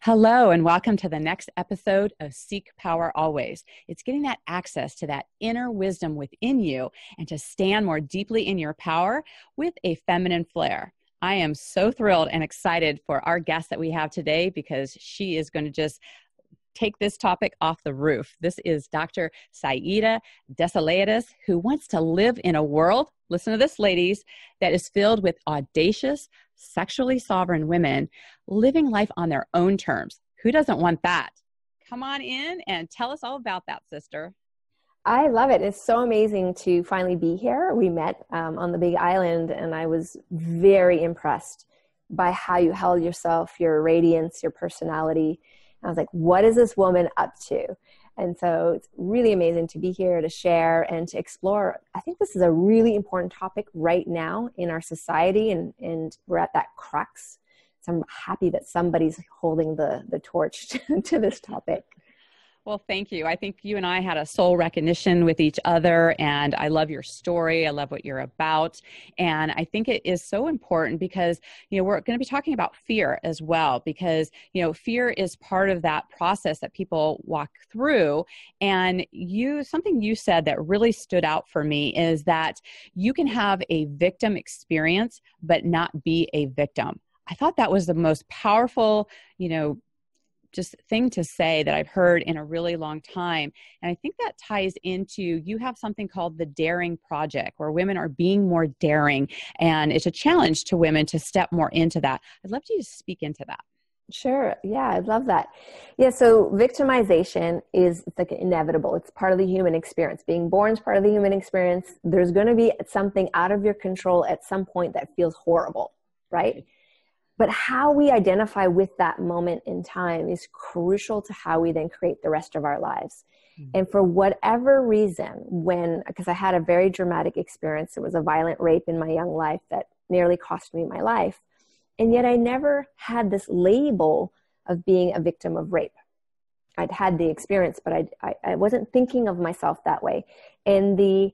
Hello, and welcome to the next episode of Seek Power Always. It's getting that access to that inner wisdom within you and to stand more deeply in your power with a feminine flair. I am so thrilled and excited for our guest that we have today because she is going to just take this topic off the roof. This is Dr. Saida Désilets, who wants to live in a world, listen to this, ladies, that is filled with audacious, sexually sovereign women living life on their own terms. Who doesn't want that? Come on in and tell us all about that, sister. I love it. It's so amazing to finally be here. We met on the Big Island, and I was very impressed by how you held yourself, your radiance, your personality. I was like, what is this woman up to? And so it's really amazing to be here to share and to explore. I think this is a really important topic right now in our society, and we're at that crux. So I'm happy that somebody's holding the torch to this topic. Well, thank you. I think you and I had a soul recognition with each other, and I love your story. I love what you're about. And I think it is so important because, we're going to be talking about fear as well, because, fear is part of that process that people walk through. And something you said that really stood out for me is that you can have a victim experience, but not be a victim. I thought that was the most powerful, just thing to say that I've heard in a really long time. And I think that ties into, you have something called the Daring Project, where women are being more daring. And it's a challenge to women to step more into that. I'd love you to speak into that. Sure. Yeah, I love that. Yeah, so victimization is like inevitable. It's part of the human experience. Being born is part of the human experience. There's going to be something out of your control at some point that feels horrible, right? But how we identify with that moment in time is crucial to how we then create the rest of our lives. Mm-hmm. And for whatever reason, because I had a very dramatic experience, it was a violent rape in my young life that nearly cost me my life. And yet I never had this label of being a victim of rape. I'd had the experience, but I wasn't thinking of myself that way. And the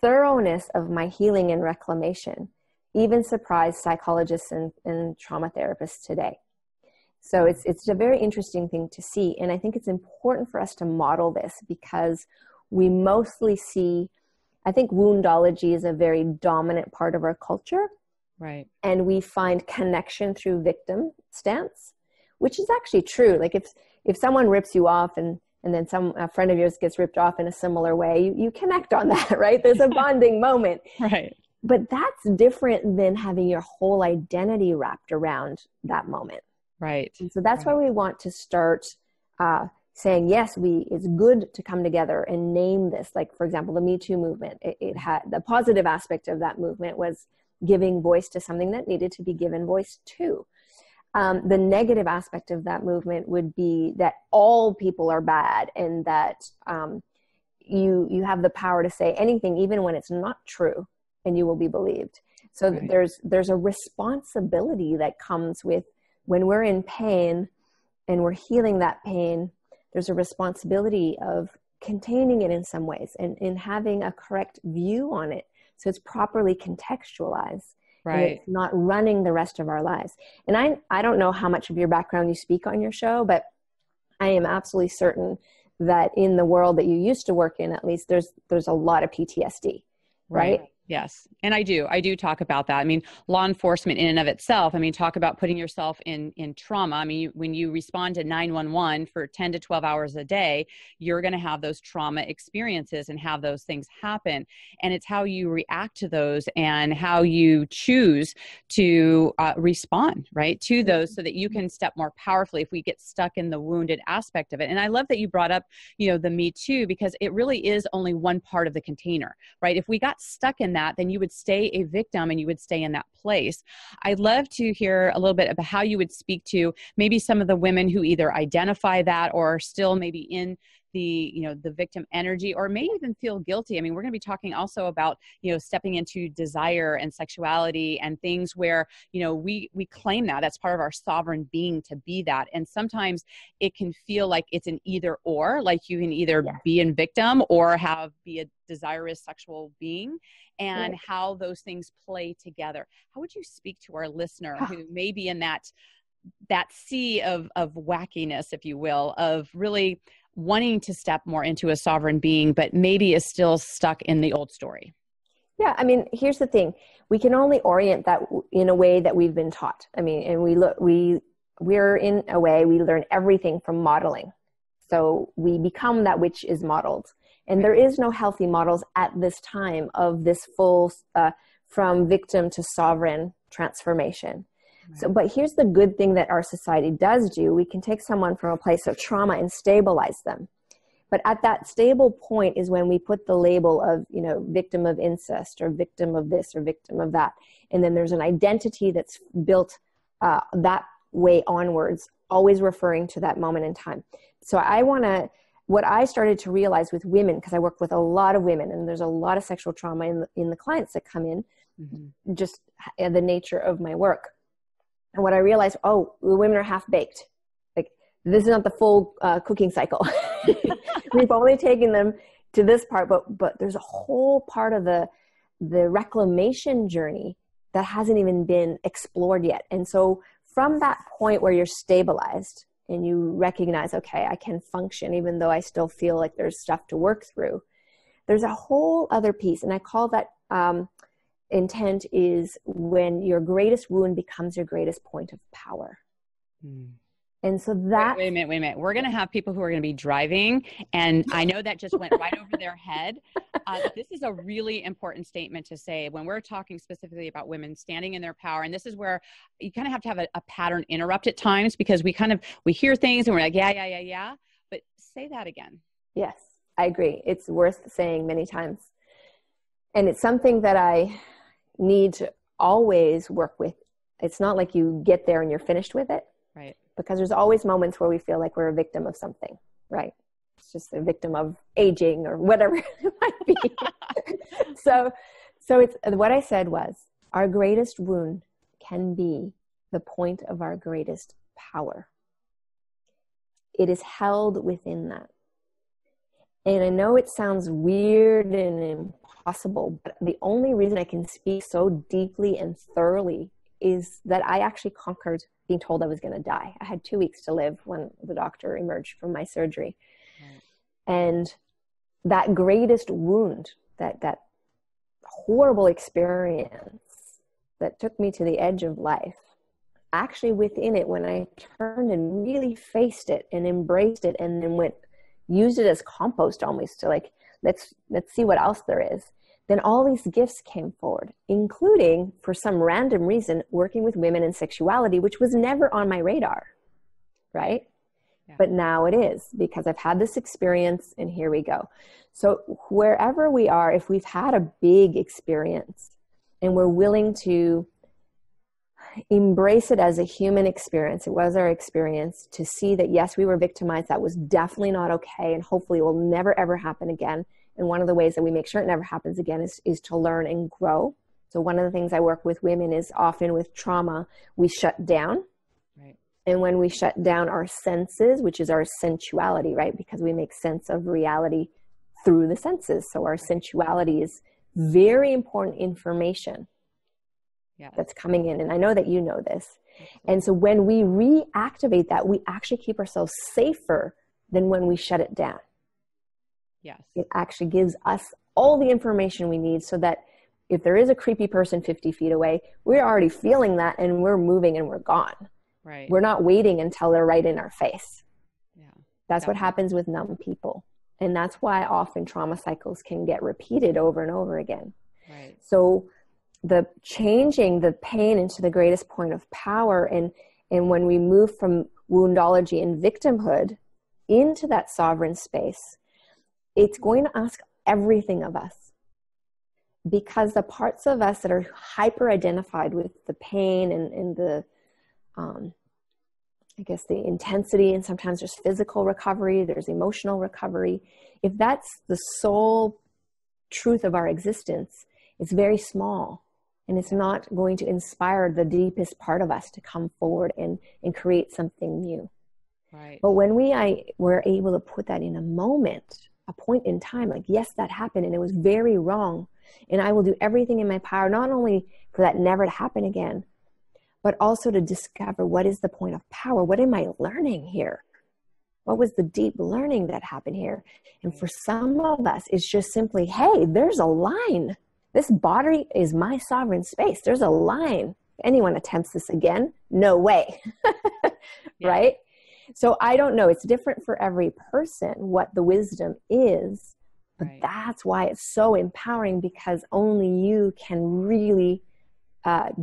thoroughness of my healing and reclamation even surprise psychologists and trauma therapists today. So it's a very interesting thing to see. And I think it's important for us to model this because we mostly see, I think woundology is a very dominant part of our culture. Right. And we find connection through victim stance, which is actually true. Like if someone rips you off and then a friend of yours gets ripped off in a similar way, you connect on that, right? There's a bonding moment. Right. But that's different than having your whole identity wrapped around that moment. Right. And so that's why we want to start saying, yes, it's good to come together and name this. Like, for example, the Me Too movement, it had the positive aspect of that movement was giving voice to something that needed to be given voice to. The negative aspect of that movement would be that all people are bad and that you have the power to say anything, even when it's not true, and you will be believed. So right. There's a responsibility that comes with when we're in pain and we're healing that pain, there's a responsibility of containing it in some ways and in having a correct view on it. So it's properly contextualized. Right. And it's not running the rest of our lives. And I don't know how much of your background you speak on your show, but I am absolutely certain that in the world that you used to work in, at least there's a lot of PTSD, right? Yes. And I do talk about that. I mean, law enforcement in and of itself, talk about putting yourself in trauma. When you respond to 911 for 10 to 12 hours a day, you're going to have those trauma experiences and have those things happen. And it's how you react to those and how you choose to respond, right, to those so that you can step more powerfully if we get stuck in the wounded aspect of it. And I love that you brought up, the Me Too, because it really is only one part of the container, right? If we got stuck in that, then you would stay a victim and you would stay in that place. I'd love to hear a little bit about how you would speak to maybe some of the women who either identify that or are still maybe in the victim energy or may even feel guilty. We're going to be talking also about, stepping into desire and sexuality and things where, we claim that's part of our sovereign being to be that. And sometimes it can feel like it's an either or, like you can either be in victim or be a desirous sexual being, and how those things play together. How would you speak to our listener who may be in that that sea of wackiness, if you will, of really wanting to step more into a sovereign being, but maybe is still stuck in the old story. Yeah, I mean, here's the thing. We can only orient that in a way that we've been taught. I mean, and we're in a way, we learn everything from modeling. So we become that which is modeled. And there is no healthy models at this time of this full, from victim to sovereign transformation. Right. So, but here's the good thing that our society does do. We can take someone from a place of trauma and stabilize them. But at that stable point is when we put the label of, you know, victim of incest or victim of this or victim of that. And then there's an identity that's built that way onwards, always referring to that moment in time. So what I started to realize with women, because I work with a lot of women and there's a lot of sexual trauma in the clients that come in, just the nature of my work. And what I realized, the women are half-baked. Like, this is not the full cooking cycle. We've only taken them to this part, but there's a whole part of the reclamation journey that hasn't even been explored yet. And so from that point where you're stabilized and you recognize, okay, I can function even though I still feel like there's stuff to work through, there's a whole other piece. And I call that intent is when your greatest wound becomes your greatest point of power. And so that... Wait a minute. We're going to have people who are going to be driving, and I know that just went right over their head. This is a really important statement to say when we're talking specifically about women standing in their power. And this is where you kind of have a pattern interrupt at times, because we hear things and we're like, yeah. But say that again. Yes, I agree. It's worth saying many times. And it's something that I need to always work with. It's not like you get there and you're finished with it. Right. Because there's always moments where we feel like we're a victim of something, right? It's just a victim of aging or whatever it might be. So it's what I said was, our greatest wound can be the point of our greatest power. It is held within that. And I know it sounds weird and impossible, but the only reason I can speak so deeply and thoroughly is that I actually conquered being told I was going to die. I had 2 weeks to live when the doctor emerged from my surgery. Right. And that greatest wound, that horrible experience that took me to the edge of life, actually within it, when I turned and really faced it and embraced it and then used it as compost almost to like, let's see what else there is. Then all these gifts came forward, including, for some random reason, working with women in sexuality, which was never on my radar, right? Yeah. But now it is, because I've had this experience, and here we go. So wherever we are, if we've had a big experience and we're willing to embrace it as a human experience, it was our experience, to see that, yes, we were victimized, that was definitely not okay, and hopefully it will never, ever happen again. And one of the ways that we make sure it never happens again is to learn and grow. So one of the things I work with women is often with trauma, we shut down. Right. And when we shut down our senses, which is our sensuality, right? Because we make sense of reality through the senses. So our sensuality is very important information that's coming in. And I know that you know this. Absolutely. And so when we reactivate that, we actually keep ourselves safer than when we shut it down. Yes. It actually gives us all the information we need so that if there is a creepy person 50 feet away, we're already feeling that and we're moving and we're gone. Right. We're not waiting until they're right in our face. Yeah. That's what happens with numb people. And that's why often trauma cycles can get repeated over and over again. Right. So the changing the pain into the greatest point of power, and when we move from woundology and victimhood into that sovereign space, it's going to ask everything of us, because the parts of us that are hyper identified with the pain and the, I guess the intensity, and sometimes there's physical recovery, there's emotional recovery. If that's the sole truth of our existence, it's very small, and it's not going to inspire the deepest part of us to come forward and create something new. Right. But when we're able to put that in a moment, a point in time, like, yes, that happened and it was very wrong, and I will do everything in my power, not only for that never to happen again, but also to discover what is the point of power? What am I learning here? What was the deep learning that happened here? And for some of us, it's just simply, hey, there's a line. This body is my sovereign space. There's a line. If anyone attempts this again, no way. Right? So I don't know. It's different for every person what the wisdom is. But that's why it's so empowering, because only you can really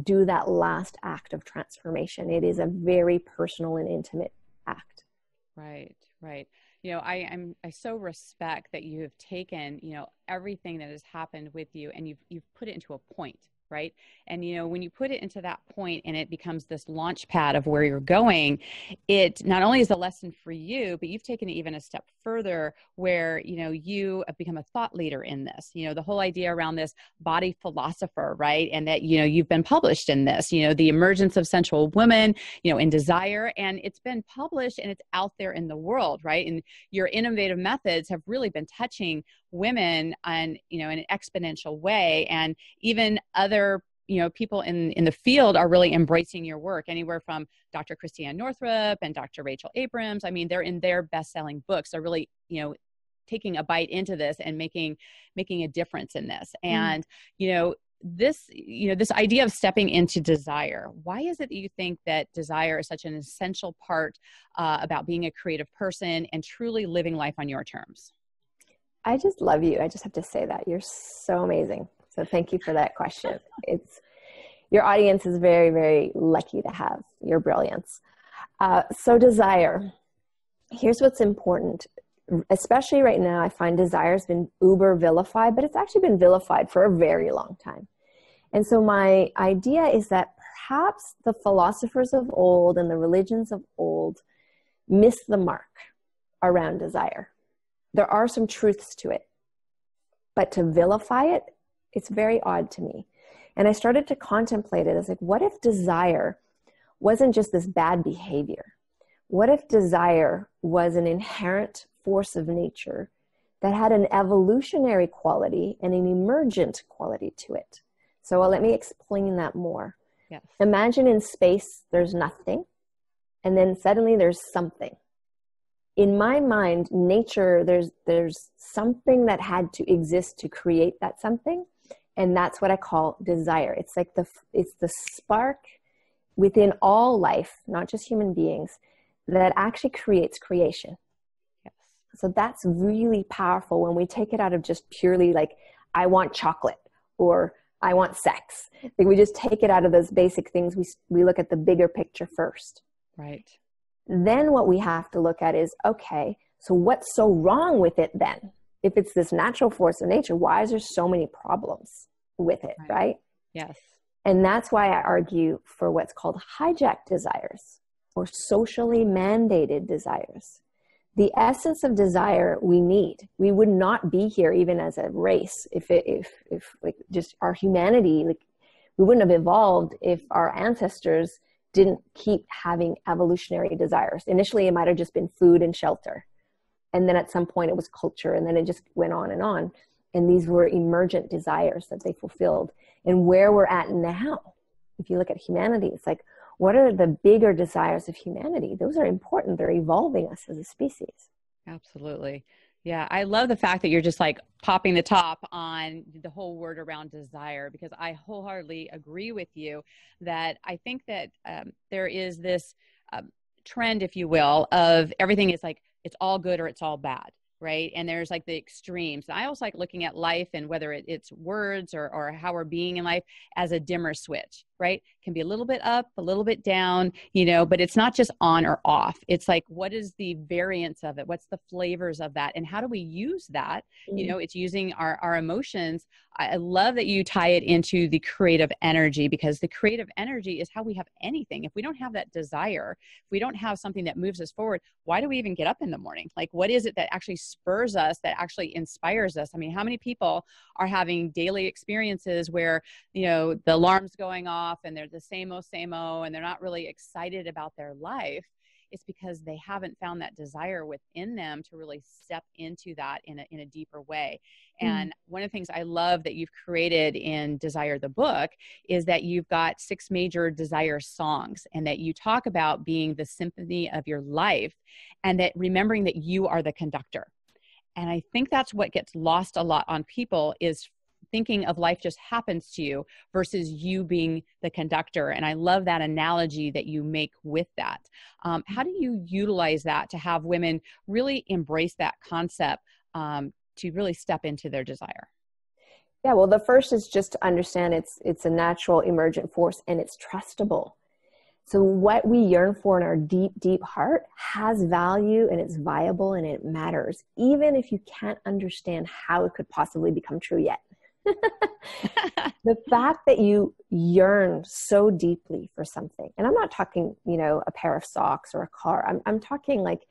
do that last act of transformation. It is a very personal and intimate act. Right, right. You know, I so respect that you have taken, you know, everything that has happened with you and you've put it into a point, right? And, you know, when you put it into that point and it becomes this launch pad of where you're going, it not only is a lesson for you, but you've taken it even a step further where, you know, you have become a thought leader in this, you know, the whole idea around this body philosopher, right? And that, you know, you've been published in this, you know, the emergence of sensual woman, you know, in desire, and it's been published and it's out there in the world, right? And your innovative methods have really been touching women on, you know, in an exponential way. And even other, you know, people in the field are really embracing your work, anywhere from Dr. Christiane Northrup and Dr. Rachel Abrams. I mean, they're in their best-selling books. They're really, you know, taking a bite into this and making a difference in this. And, you know, this idea of stepping into desire, why is it that you think that desire is such an essential part about being a creative person and truly living life on your terms? I just love you. I just have to say that. You're so amazing. So thank you for that question. Your audience is very, very lucky to have your brilliance. So desire, here's what's important. Especially right now, I find desire has been uber vilified, but it's actually been vilified for a very long time. And so my idea is that perhaps the philosophers of old and the religions of old missed the mark around desire. There are some truths to it, but to vilify it, it's very odd to me. And I started to contemplate it as like, what if desire wasn't just this bad behavior? What if desire was an inherent force of nature that had an evolutionary quality and an emergent quality to it? So let me explain that more. Yes. Imagine in space, there's nothing, and then suddenly there's something. In my mind, nature, there's something that had to exist to create that something. And that's what I call desire. It's like it's the spark within all life, not just human beings, that actually creates creation. Yes. So that's really powerful when we take it out of just purely like, I want chocolate or I want sex. Like we just take it out of those basic things. We look at the bigger picture first. Right. Then what we have to look at is, okay, so what's so wrong with it then? If it's this natural force of nature, why is there so many problems with it, right? Yes. And that's why I argue for what's called hijacked desires or socially mandated desires. The essence of desire we need. We would not be here even as a race if like just our humanity, like we wouldn't have evolved if our ancestors didn't keep having evolutionary desires. Initially, it might have just been food and shelter. And then at some point it was culture, and then it just went on and on. And these were emergent desires that they fulfilled. And where we're at now, if you look at humanity, it's like, what are the bigger desires of humanity? Those are important. They're evolving us as a species. Absolutely. Yeah. I love the fact that you're just like popping the top on the whole word around desire, because I wholeheartedly agree with you that I think that there is this trend, if you will, of everything is like, it's all good or it's all bad. Right. And there's like the extremes. I also like looking at life and whether it's words or how we're being in life as a dimmer switch, right? Can be a little bit up, a little bit down, you know, but it's not just on or off. It's like, what is the variance of it? What's the flavors of that? And how do we use that? You know, it's using our emotions. I love that you tie it into the creative energy, because the creative energy is how we have anything. If we don't have that desire, if we don't have something that moves us forward, why do we even get up in the morning? Like, what is it that actually spurs us, that actually inspires us? I mean, how many people are having daily experiences where, you know, the alarm's going off and they're the same-o, and they're not really excited about their life? it's because they haven't found that desire within them to really step into that in a deeper way. And one of the things I love that you've created in Desire the book is that you've got 6 major desire songs, and that you talk about being the symphony of your life, and that remembering that you are the conductor. And I think that's what gets lost a lot on people, is thinking of life just happens to you versus you being the conductor. And I love that analogy that you make with that. How do you utilize that to have women really embrace that concept to really step into their desire? Yeah, well, the first is just to understand it's a natural emergent force, and it's trustable. So what we yearn for in our deep, deep heart has value, and it's viable, and it matters, even if you can't understand how it could possibly become true yet. The fact that you yearn so deeply for something, and I'm not talking, a pair of socks or a car. I'm talking like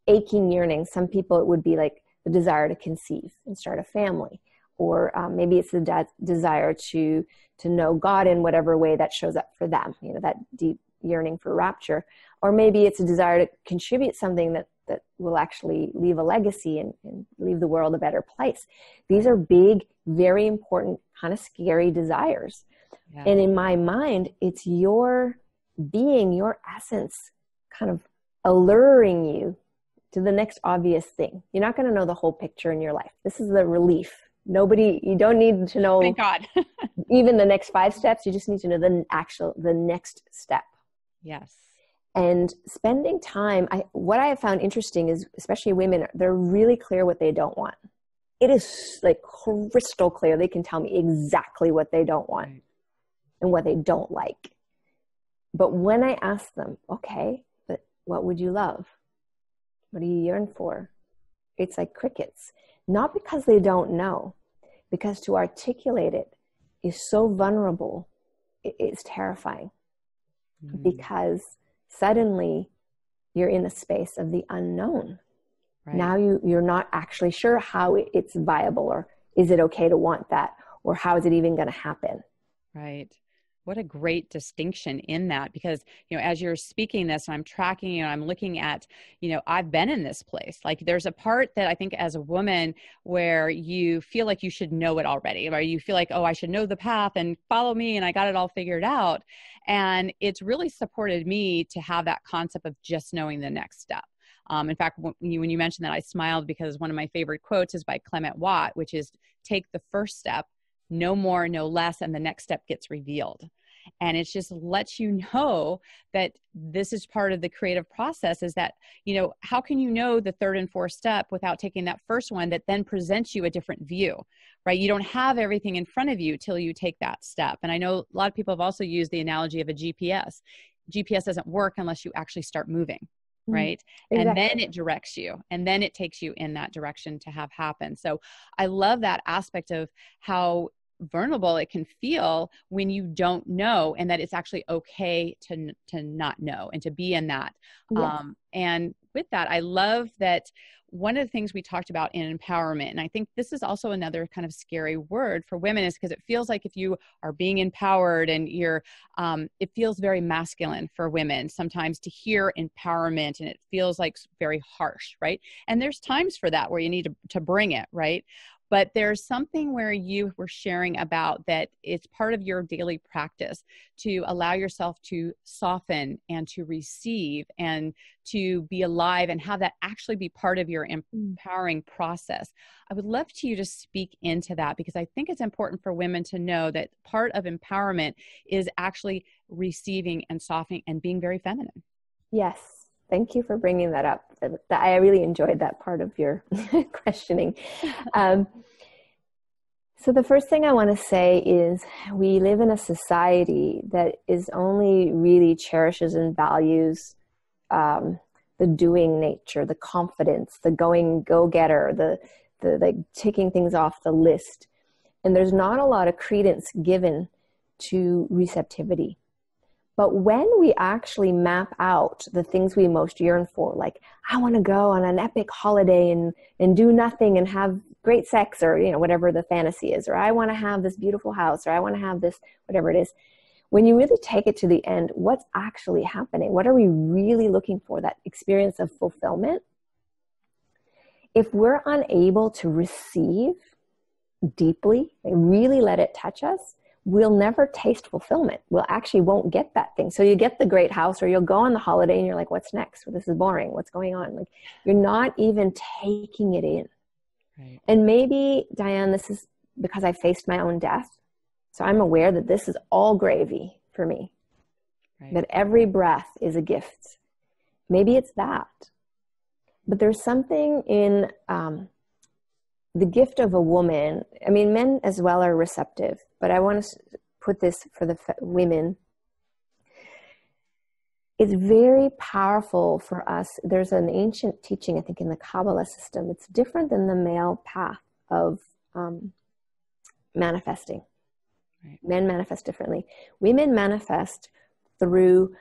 aching yearning. Some people, it would be like the desire to conceive and start a family, or maybe it's the desire to know God in whatever way that shows up for them, that deep yearning for rapture. Or maybe it's a desire to contribute something that will actually leave a legacy and leave the world a better place. These are big, very important, kind of scary desires. Yeah. And in my mind, it's your being, your essence, kind of alluring you to the next obvious thing. You're not going to know the whole picture in your life. This is the relief. You don't need to know Thank God. even the next 5 steps. You just need to know the next step. Yes. And spending time, what I have found interesting is, especially women, they're really clear what they don't want. It is like crystal clear. They can tell me exactly what they don't want and what they don't like. But when I ask them, okay, but what would you love? What do you yearn for? It's like crickets. Not because they don't know, because to articulate it is so vulnerable. It's terrifying. Because suddenly you're in a space of the unknown. Right. Now you're not actually sure how it's viable, or is it okay to want that, or how is it even going to happen? Right. What a great distinction in that, because, as you're speaking this, and I'm tracking, I'm looking at, I've been in this place. Like, there's a part that I think as a woman where you feel like you should know it already, or you feel like, oh, I should know the path and follow me, and I got it all figured out. And it's really supported me to have that concept of just knowing the next step. In fact, when you mentioned that, I smiled, because one of my favorite quotes is by Clement Watt, which is, take the first step, no more, no less, and the next step gets revealed. And it just lets you know that this is part of the creative process, is that, how can you know the third and fourth step without taking that first one that then presents you a different view, right? You don't have everything in front of you till you take that step. And I know a lot of people have also used the analogy of a GPS. GPS doesn't work unless you actually start moving. Right. Exactly. And then it directs you, and then it takes you in that direction to have happen. So I love that aspect of how vulnerable it can feel when you don't know, and that it's actually okay to not know and to be in that. Yes. And with that, I love that one of the things we talked about in empowerment, and I think this is also another kind of scary word for women, is because it feels like if you are being empowered and it feels very masculine for women sometimes to hear empowerment, and it feels like very harsh, right? And there's times for that where you need to bring it, right? But there's something where you were sharing about that it's part of your daily practice to allow yourself to soften and to receive and to be alive, and have that actually be part of your empowering process. I would love you to speak into that, because I think it's important for women to know that part of empowerment is actually receiving and softening and being very feminine. Yes. Thank you for bringing that up. I really enjoyed that part of your questioning. So the first thing I want to say is, we live in a society that is only really cherishes and values the doing nature, the confidence, the go-getter, the like ticking things off the list. And there's not a lot of credence given to receptivity. But when we actually map out the things we most yearn for, like, I want to go on an epic holiday and do nothing and have great sex, or, whatever the fantasy is, or I want to have this beautiful house, or I want to have this, whatever it is. when you really take it to the end, what's actually happening? What are we really looking for? That experience of fulfillment. If we're unable to receive deeply and really let it touch us, we'll never taste fulfillment. We'll actually won't get that thing. So you get the great house, or you'll go on the holiday and you're like, what's next? Well, this is boring. What's going on? Like, you're not even taking it in. Right. And maybe, Diane, this is because I faced my own death. So I'm aware that this is all gravy for me. Right. That every breath is a gift. Maybe it's that. But there's something in the gift of a woman. I mean, men as well are receptive, but I want to put this for the women. It's very powerful for us. There's an ancient teaching, I think, in the Kabbalah system. It's different than the male path of manifesting. Right. Men manifest differently. Women manifest through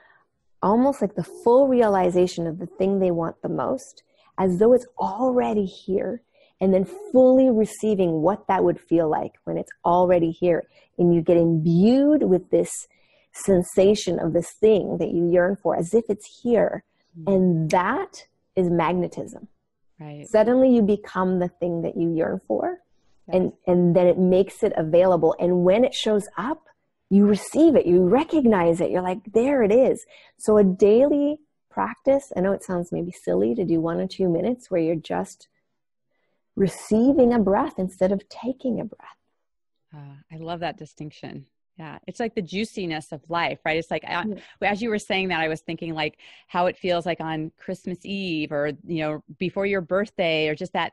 almost like the full realization of the thing they want the most, as though it's already here, and then fully receiving what that would feel like when it's already here. And you get imbued with this sensation of this thing that you yearn for, as if it's here. Mm-hmm. And that is magnetism. Right. Suddenly you become the thing that you yearn for. Yes. And then it makes it available. And when it shows up, you receive it, you recognize it. You're like, there it is. So a daily practice, I know it sounds maybe silly to do 1 or 2 minutes where you're just receiving a breath instead of taking a breath. I love that distinction. Yeah. It's like the juiciness of life, right? It's like, as you were saying that, I was thinking like how it feels like on Christmas Eve, or, you know, before your birthday, or just that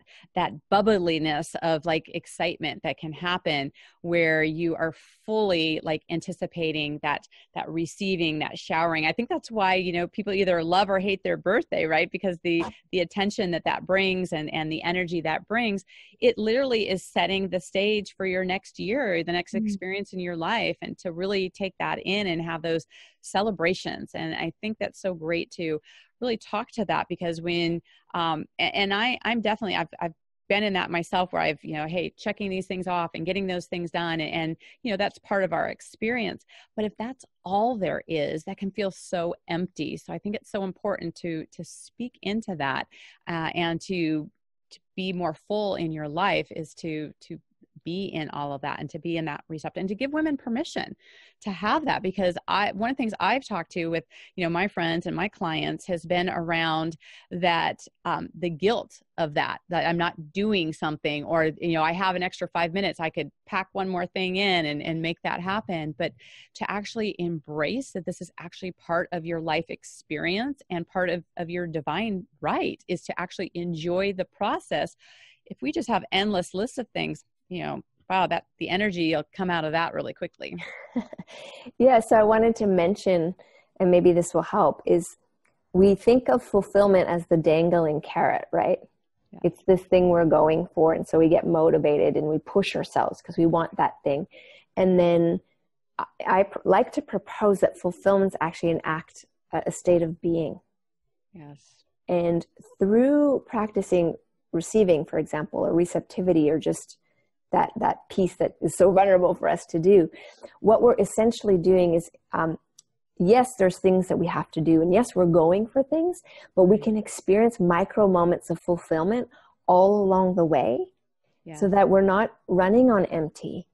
bubbliness of like excitement that can happen where you are fully like anticipating that receiving, that showering. I think that's why, you know, people either love or hate their birthday, right? Because the attention that brings and the energy that brings, it literally is setting the stage for your next year, the next experience in your life. And to really take that in and have those celebrations. And I think that's so great to really talk to that, because when, and I'm definitely, I've been in that myself where I've, you know, hey, checking these things off and getting those things done. And, you know, that's part of our experience. But if that's all there is, that can feel so empty. So I think it's so important to speak into that and to be more full in your life, is to be in all of that and to be in that receptive, and to give women permission to have that. Because one of the things I've talked to with, you know, my friends and my clients has been around that, the guilt of that I'm not doing something, or, you know, I have an extra 5 minutes, I could pack one more thing in and make that happen. But to actually embrace that this is actually part of your life experience and part of your divine right, is to actually enjoy the process. If we just have endless lists of things, you know, wow, that the energy will come out of that really quickly. Yeah. So I wanted to mention, and maybe this will help, is we think of fulfillment as the dangling carrot, right? Yeah. It's this thing we're going for. And so we get motivated and we push ourselves because we want that thing. And then I like to propose that fulfillment is actually an act, a state of being. Yes. And through practicing receiving, for example, or receptivity, or just that piece that is so vulnerable for us to do, what we're essentially doing is, yes, there's things that we have to do, and yes, we're going for things, but we can experience micro moments of fulfillment all along the way. Yeah. So that we're not running on empty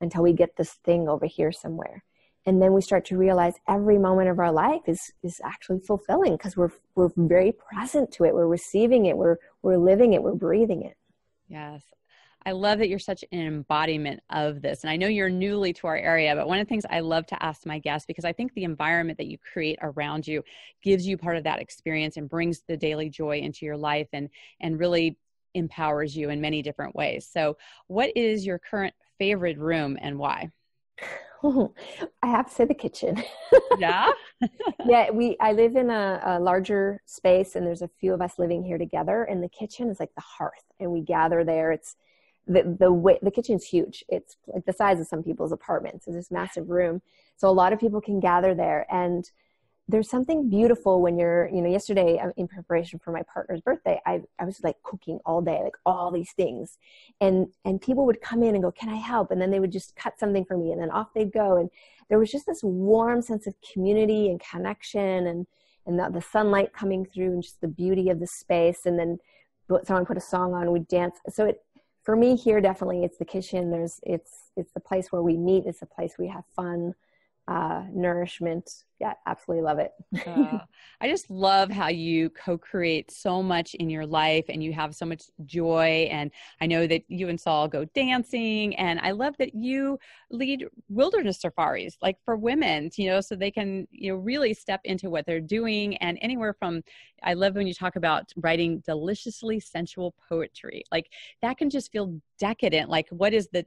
until we get this thing over here somewhere. And then we start to realize every moment of our life is actually fulfilling, because we're very present to it. We're receiving it. We're living it. We're breathing it. Yes. I love that you're such an embodiment of this. And I know you're newly to our area, but one of the things I love to ask my guests, because I think the environment that you create around you gives you part of that experience and brings the daily joy into your life and really empowers you in many different ways. So what is your current favorite room and why? I have to say the kitchen. Yeah? Yeah, I live in a larger space, and there's a few of us living here together, and the kitchen is like the hearth, and we gather there. It's the kitchen's huge. It's like the size of some people's apartments. It's this massive room. So a lot of people can gather there, and there's something beautiful when you're, yesterday in preparation for my partner's birthday, I was like cooking all day, like all these things. And people would come in and go, can I help? And then they would just cut something for me and then off they'd go. And there was just this warm sense of community and connection and the sunlight coming through and just the beauty of the space. And then someone put a song on, we'd dance. So for me here, definitely it's the kitchen. It's the place where we meet. It's the place we have fun. Nourishment. Yeah, absolutely love it. I just love how you co-create so much in your life and you have so much joy. And I know that you and Saul go dancing, and I love that you lead wilderness safaris, like for women, so they can, really step into what they're doing. And anywhere from, I love when you talk about writing deliciously sensual poetry, like that can just feel decadent. Like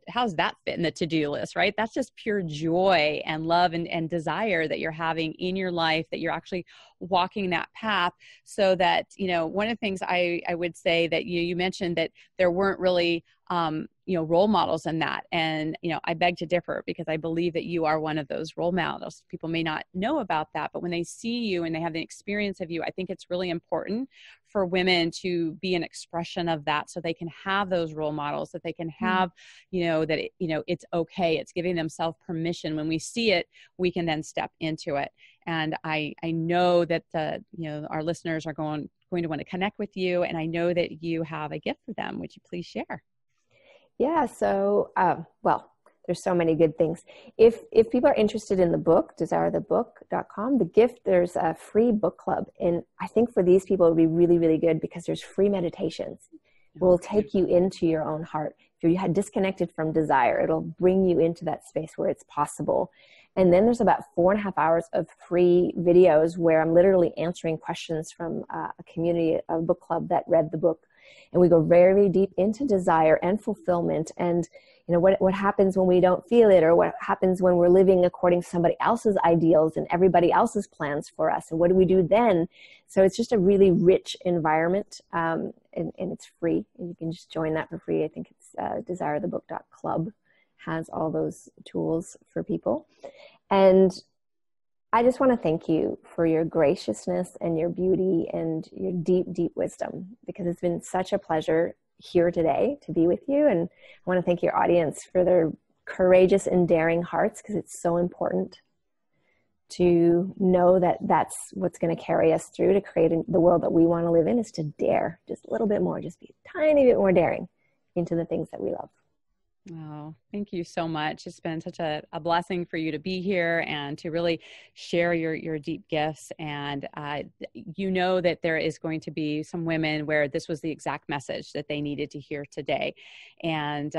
how's that fit in the to-do list, right? That's just pure joy and love and desire that you're having in your life, that you're actually walking that path. So that, one of the things I would say that you mentioned that there weren't really, role models in that. And, I beg to differ, because I believe that you are one of those role models. People may not know about that, but when they see you and they have the experience of you, I think it's really important for women to be an expression of that, so they can have those role models, that they can have, it's okay. It's giving themselves permission. When we see it, we can then step into it. And I know that our listeners are going to want to connect with you, and I know that you have a gift for them. Would you please share? Yeah. So, there's so many good things. If people are interested in the book, desirethebook.com, the gift, there's a free book club. And I think for these people, it would be really, really good because there's free meditations. Will take you into your own heart. If you had disconnected from desire, it'll bring you into that space where it's possible. And then there's about 4.5 hours of free videos where I'm literally answering questions from a community, a book club that read the book. And we go very deep into desire and fulfillment, and what happens when we don't feel it, or what happens when we're living according to somebody else's ideals and everybody else's plans for us, and what do we do then? So it's just a really rich environment, and it's free, and you can just join that for free. I think it's desirethebook.club has all those tools for people. And I just want to thank you for your graciousness and your beauty and your deep, deep wisdom, because it's been such a pleasure here today to be with you. And I want to thank your audience for their courageous and daring hearts, because it's so important to know that that's what's going to carry us through to create the world that we want to live in, is to dare just a little bit more, just be a tiny bit more daring into the things that we love. Oh, thank you so much. It's been such a blessing for you to be here and to really share your deep gifts. And that there is going to be some women where this was the exact message that they needed to hear today. And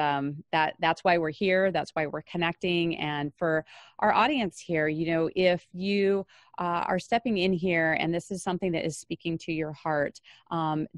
that's why we're here. That's why we're connecting. And for our audience here, if you are stepping in here and this is something that is speaking to your heart,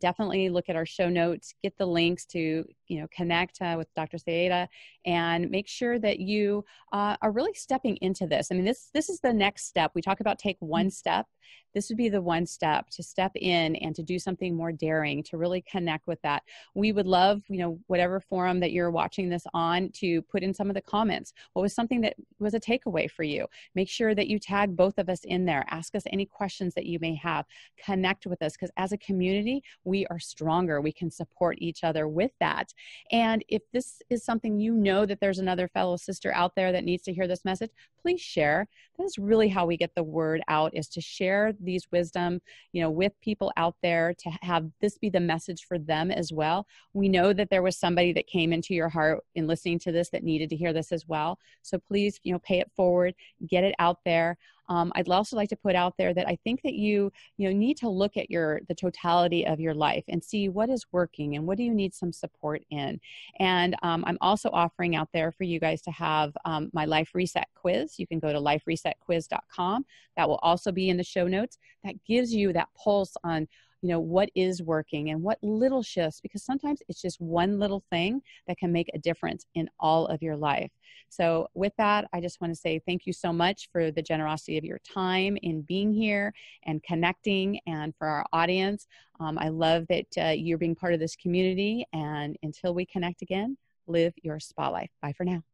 definitely look at our show notes, get the links to, connect with Dr. Saida, and make sure that you are really stepping into this. I mean, this is the next step. We talk about take one step. This would be the one step to step in and to do something more daring, to really connect with that. We would love, whatever forum that you're watching this on, to put in some of the comments. What was something that was a takeaway for you? Make sure that you tag both of us in there. Ask us any questions that you may have. Connect with us, because as a community, we are stronger. We can support each other with that. And if this is something that there's another fellow sister out there that needs to hear this message, please share. That's really how we get the word out, is to share these wisdom, with people out there, to have this be the message for them as well. We know that there was somebody that came into your heart in listening to this that needed to hear this as well. So please, pay it forward, get it out there. I'd also like to put out there that I think that you need to look at the totality of your life and see what is working and what do you need some support in. And I'm also offering out there for you guys to have my Life Reset quiz. You can go to liferesetquiz.com. That will also be in the show notes. That gives you that pulse on what is working and what little shifts, because sometimes it's just one little thing that can make a difference in all of your life. So with that, I just want to say thank you so much for the generosity of your time in being here and connecting. And for our audience, I love that you're being part of this community. And until we connect again, live your spa life. Bye for now.